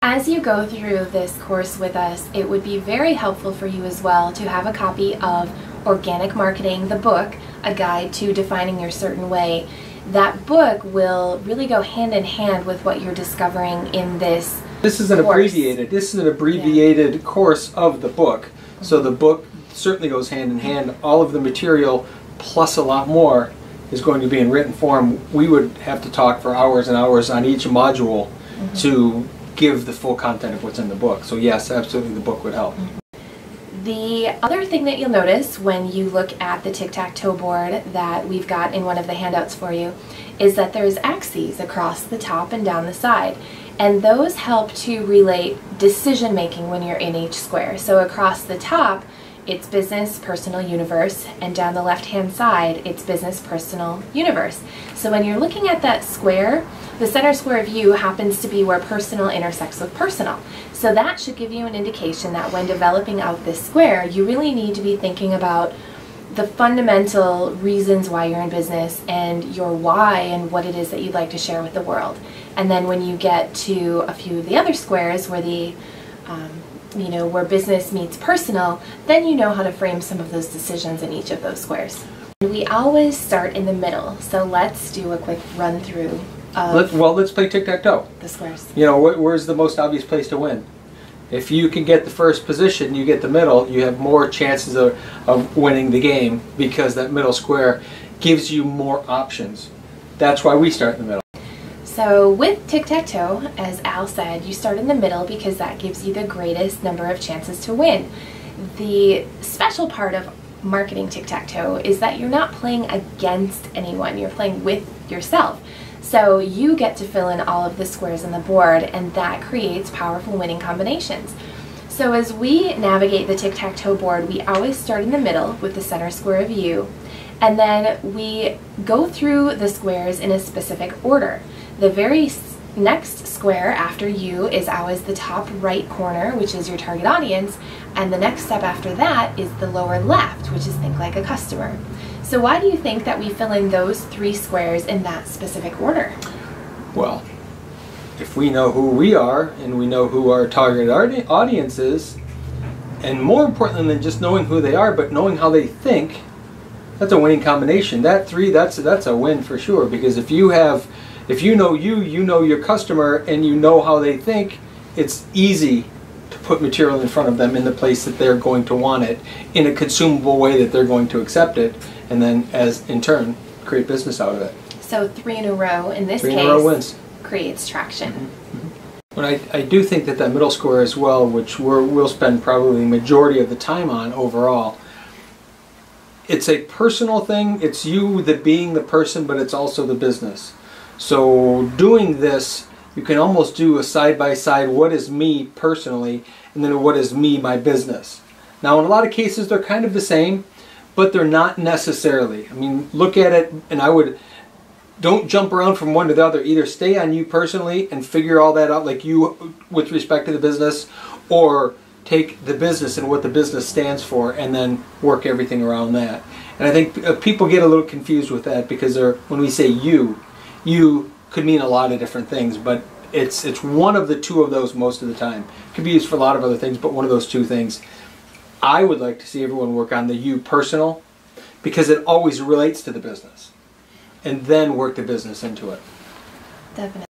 As you go through this course with us, it would be very helpful for you as well to have a copy of Organic Marketing, the book, A Guide to Defining Your Certain Way. That book will really go hand in hand with what you're discovering in this This is an abbreviated course of the book. So the book certainly goes hand in hand. All of the material plus a lot more is going to be in written form. We would have to talk for hours and hours on each module to give the full content of what's in the book. So yes, absolutely the book would help. The other thing that you'll notice when you look at the tic-tac-toe board that we've got in one of the handouts for you is that there's axes across the top and down the side. And those help to relate decision making when you're in each square. So across the top, it's business, personal, universe, and down the left-hand side, it's business, personal, universe. So when you're looking at that square, the center square view happens to be where personal intersects with personal. So that should give you an indication that when developing out this square, you really need to be thinking about the fundamental reasons why you're in business and your why and what it is that you'd like to share with the world. And then when you get to a few of the other squares where the where business meets personal, then you know how to frame some of those decisions in each of those squares. We always start in the middle, so let's do a quick run through of let's play tic-tac-toe. The squares. You know, where's the most obvious place to win? If you can get the first position, you get the middle, you have more chances of winning the game because that middle square gives you more options. That's why we start in the middle. So with tic-tac-toe, as Al said, you start in the middle because that gives you the greatest number of chances to win. The special part of marketing tic-tac-toe is that you're not playing against anyone, you're playing with yourself. So you get to fill in all of the squares on the board, and that creates powerful winning combinations. So as we navigate the tic-tac-toe board, we always start in the middle with the center square of you, and then we go through the squares in a specific order. The very next square after you is always the top right corner, which is your target audience, and the next step after that is the lower left, which is think like a customer. So why do you think that we fill in those three squares in that specific order? Well, if we know who we are and we know who our target audience is, and more importantly than just knowing who they are, but knowing how they think, that's a winning combination. That's a win for sure, because if you know you know your customer, and you know how they think, it's easy to put material in front of them in the place that they're going to want it, in a consumable way that they're going to accept it, and then as in turn create business out of it. So 3 in a row in this case wins. Creates traction. But I do think that middle square as well, which we'll spend probably the majority of the time on overall, it's a personal thing. It's you being the person, but it's also the business. So doing this, you can almost do a side-by-side, what is me personally, and then what is me, my business. Now in a lot of cases they're kind of the same, but they're not necessarily. I mean, look at it, and don't jump around from one to the other. Either stay on you personally and figure all that out like you with respect to the business, or take the business and what the business stands for and then work everything around that. And I think people get a little confused with that, because when we say you could mean a lot of different things, but it's one of the two of those most of the time. It could be used for a lot of other things, but one of those two things. I would like to see everyone work on the you personal, because it always relates to the business, and then work the business into it. Definitely.